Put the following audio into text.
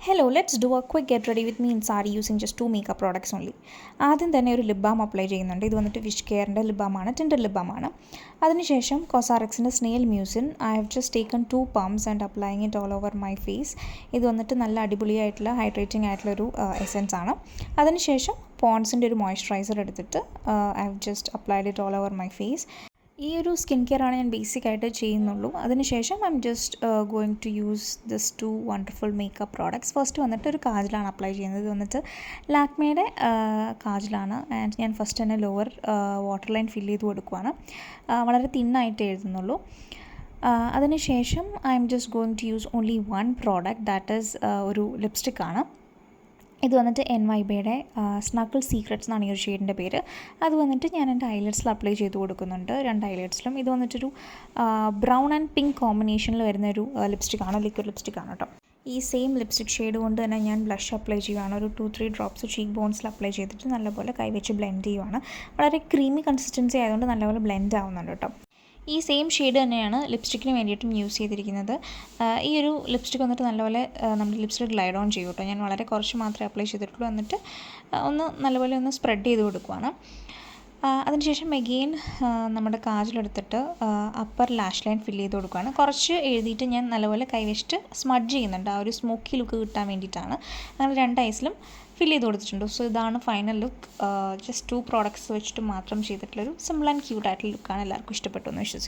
Hello, let's do a quick get ready with me in sari using just 2 makeup products only. ആദ്യം തന്നെ ഒരു lip balm apply ചെയ്യുന്നുണ്ട്. ഇത് വന്നിട്ട് Wish കെയറിൻ്റെ ലിപ് ബാമാണ്, ടിൻഡർ ലിപ് ബാമാണ്. അതിനുശേഷം കോസാറക്സിൻ്റെ snail mucin I have just taken 2 pumps and applying it all over my face. ഇത് വന്നിട്ട് നല്ല അടിപൊളിയായിട്ടുള്ള ഹൈഡ്രേറ്റിംഗ് ആയിട്ടുള്ളൊരു എസെൻസ് ആണ്. അതിനുശേഷം പോൺസിൻ്റെ ഒരു മോയ്സ്ചറൈസർ എടുത്തിട്ട് I have just applied it all over my face. ഈ ഒരു സ്കിൻ കെയർ ആണ് ഞാൻ ബേസിക്കായിട്ട് ചെയ്യുന്നുള്ളൂ. അതിനുശേഷം I am just going to use this 2 wonderful makeup products. First വന്നിട്ട് ഒരു കാജലാണ് അപ്ലൈ ചെയ്യുന്നത്. ഇത് വന്നിട്ട് ലാക്മേയുടെ കാജലാണ്. ആൻഡ് ഞാൻ ഫസ്റ്റ് തന്നെ ലോവർ വാട്ടർ ലൈൻ ഫില്ല് ചെയ്ത് കൊടുക്കുവാണ്. വളരെ തിന്നായിട്ട് എഴുതുന്നുള്ളൂ. അതിനുശേഷം I am just going to use only 1 product, that is ഒരു ലിപ്സ്റ്റിക്കാണ്. ഇത് വന്നിട്ട് NYBയുടെ സ്നഗിൾ സീക്രട്സ് എന്നാണ് ഈ ഒരു ഷെയ്ഡിൻ്റെ പേര്. അത് വന്നിട്ട് ഞാൻ എൻ്റെ ഐലറ്റ്സിൽ അപ്ലൈ ചെയ്ത് കൊടുക്കുന്നുണ്ട്, 2 ഐലറ്റ്സിലും. ഇത് വന്നിട്ടൊരു ബ്രൗൺ ആൻഡ് പിങ്ക് കോമ്പിനേഷനിൽ വരുന്നൊരു ലിപ്സ്റ്റിക്കാണ്, ലിക്വിഡ് ലിപ്സ്റ്റിക്കാണ് കേട്ടോ. ഈ സെയിം ലിപ്സ്റ്റിക് ഷെയ്ഡ് കൊണ്ട് തന്നെ ഞാൻ ബ്ലഷ് അപ്ലൈ ചെയ്യുകയാണ്. ഒരു 2-3 ഡ്രോപ്സ് ചീക്ക് ബോൺസിൽ അപ്ലൈ ചെയ്തിട്ട് നല്ലപോലെ കൈവച്ച് ബ്ലെൻഡ് ചെയ്യുവാണ്. വളരെ ക്രീമി കൺസിസ്റ്റൻസി ആയതുകൊണ്ട് നല്ലപോലെ ബ്ലെൻഡ് ആവുന്നുണ്ട് കേട്ടോ. ഈ സെയിം ഷെയ്ഡ് തന്നെയാണ് ലിപ്സ്റ്റിക്കിന് വേണ്ടിയിട്ടും യൂസ് ചെയ്തിരിക്കുന്നത്. ഈ ഒരു ലിപ്സ്റ്റിക്ക് വന്നിട്ട് നല്ലപോലെ നമ്മുടെ ലിപ്സ്റ്റിക് ഗ്ലൈഡ് ഓൺ ചെയ്യും കേട്ടോ. ഞാൻ വളരെ കുറച്ച് മാത്രമേ അപ്ലൈ ചെയ്തിട്ടുള്ളൂ. എന്നിട്ട് നല്ലപോലെ ഒന്ന് സ്പ്രെഡ് ചെയ്ത് കൊടുക്കുവാണ്. അതിനുശേഷം അഗെയിൻ നമ്മുടെ കാജലെടുത്തിട്ട് അപ്പർ ലാഷ് ലൈൻ ഫില്ല് ചെയ്ത് കൊടുക്കുകയാണ്. കുറച്ച് എഴുതിയിട്ട് ഞാൻ നല്ലപോലെ കൈവച്ചിട്ട് സ്മഡ്ജ് ചെയ്യുന്നുണ്ട്, ആ ഒരു സ്മോക്കി ലുക്ക് കിട്ടാൻ വേണ്ടിയിട്ടാണ്. അങ്ങനെ 2 ഐസിലും ഫില്ല് ചെയ്ത് കൊടുത്തിട്ടുണ്ട്. സോ ഇതാണ് ഫൈനൽ ലുക്ക്. ജസ്റ്റ് 2 പ്രോഡക്ട്സ് വെച്ചിട്ട് മാത്രം ചെയ്തിട്ടുള്ളൊരു സിമ്പിൾ ആൻഡ് ക്യൂട്ടായിട്ടുള്ള ലുക്കാണ്. എല്ലാവർക്കും ഇഷ്ടപ്പെട്ടു എന്ന് വിശ്വസിക്കുന്നു.